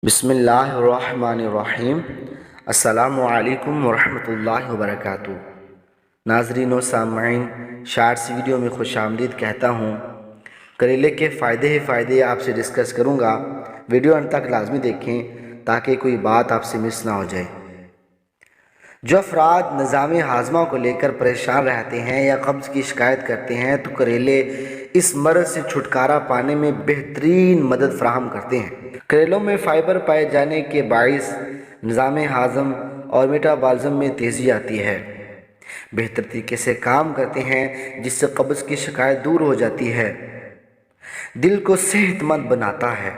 بسم اللہ الرحمن الرحیم۔ السلام علیکم ورحمۃ اللہ وبرکاتہ۔ ناظرین و سامعین، شارٹس ویڈیو میں خوش آمدید کہتا ہوں۔ کریلے کے فائدے آپ سے ڈسکس کروں گا۔ ویڈیو انت تک لازمی دیکھیں تاکہ کوئی بات آپ سے مس نہ ہو جائے۔ جو افراد نظام ہاضمہ کو لے کر پریشان رہتے ہیں یا قبض کی شکایت کرتے ہیں تو کریلے اس مرض سے چھٹکارا پانے میں بہترین مدد فراہم کرتے ہیں۔ کریلوں میں فائبر پائے جانے کے باعث نظام ہاضم اور میٹابالزم میں تیزی آتی ہے، بہتر طریقے سے کام کرتے ہیں جس سے قبض کی شکایت دور ہو جاتی ہے، دل کو صحت مند بناتا ہے۔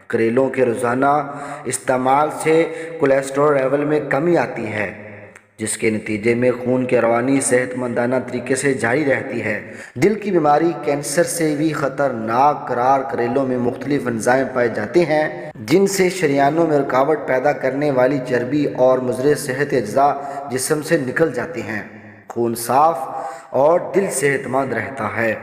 کریلوں کے روزانہ استعمال سے کولیسٹرول لیول میں کمی آتی ہے، جس کے نتیجے میں خون کی روانی صحت مندانہ طریقے سے جاری رہتی ہے۔ دل کی بیماری کینسر سے بھی خطرناک قرار کریلوں میں مختلف انزائم پائے جاتے ہیں جن سے شریانوں میں رکاوٹ پیدا کرنے والی چربی اور مضر صحت اجزاء جسم سے نکل جاتے ہیں، خون صاف اور دل صحت مند رہتا ہے۔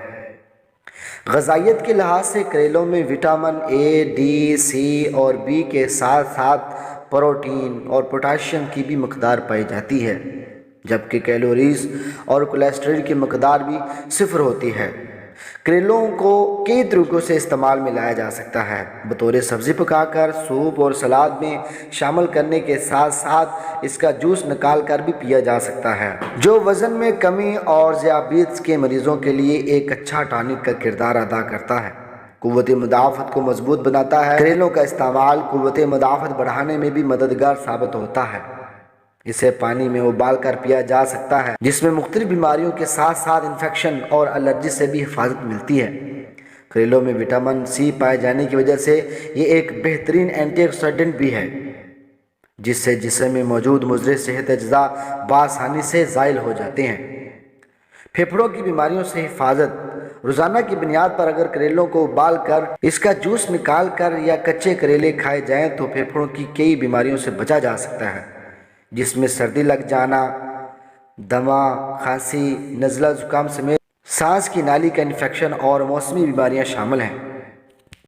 غذائیت کے لحاظ سے کریلوں میں وٹامن اے، ڈی، سی اور بی کے ساتھ ساتھ پروٹین اور پوٹاشیم کی بھی مقدار پائی جاتی ہے، جبکہ کیلوریز اور کولیسٹرول کی مقدار بھی صفر ہوتی ہے۔ کریلوں کو کئی طریقوں سے استعمال میں لایا جا سکتا ہے، بطور سبزی پکا کر، سوپ اور سلاد میں شامل کرنے کے ساتھ ساتھ اس کا جوس نکال کر بھی پیا جا سکتا ہے، جو وزن میں کمی اور ذیابیطس کے مریضوں کے لیے ایک اچھا ٹانک کا کردار ادا کرتا ہے۔ قوت مدافعت کو مضبوط بناتا ہے۔ کریلوں کا استعمال قوت مدافعت بڑھانے میں بھی مددگار ثابت ہوتا ہے۔ اسے پانی میں ابال کر پیا جا سکتا ہے، جس میں مختلف بیماریوں کے ساتھ ساتھ انفیکشن اور الرجی سے بھی حفاظت ملتی ہے۔ کریلوں میں وٹامن سی پائے جانے کی وجہ سے یہ ایک بہترین اینٹی آکسیڈنٹ بھی ہے، جس سے جسم میں موجود مضر صحت اجزاء بآسانی سے زائل ہو جاتے ہیں۔ پھیپھڑوں کی بیماریوں سے حفاظت: روزانہ کی بنیاد پر اگر کریلوں کو ابال کر اس کا جوس نکال کر یا کچے کریلے کھائے جائیں تو پھیپھڑوں کی کئی بیماریوں سے بچا جا سکتا ہے، جس میں سردی لگ جانا، دمہ، کھانسی، نزلہ زکام سمیت سانس کی نالی کا انفیکشن اور موسمی بیماریاں شامل ہیں۔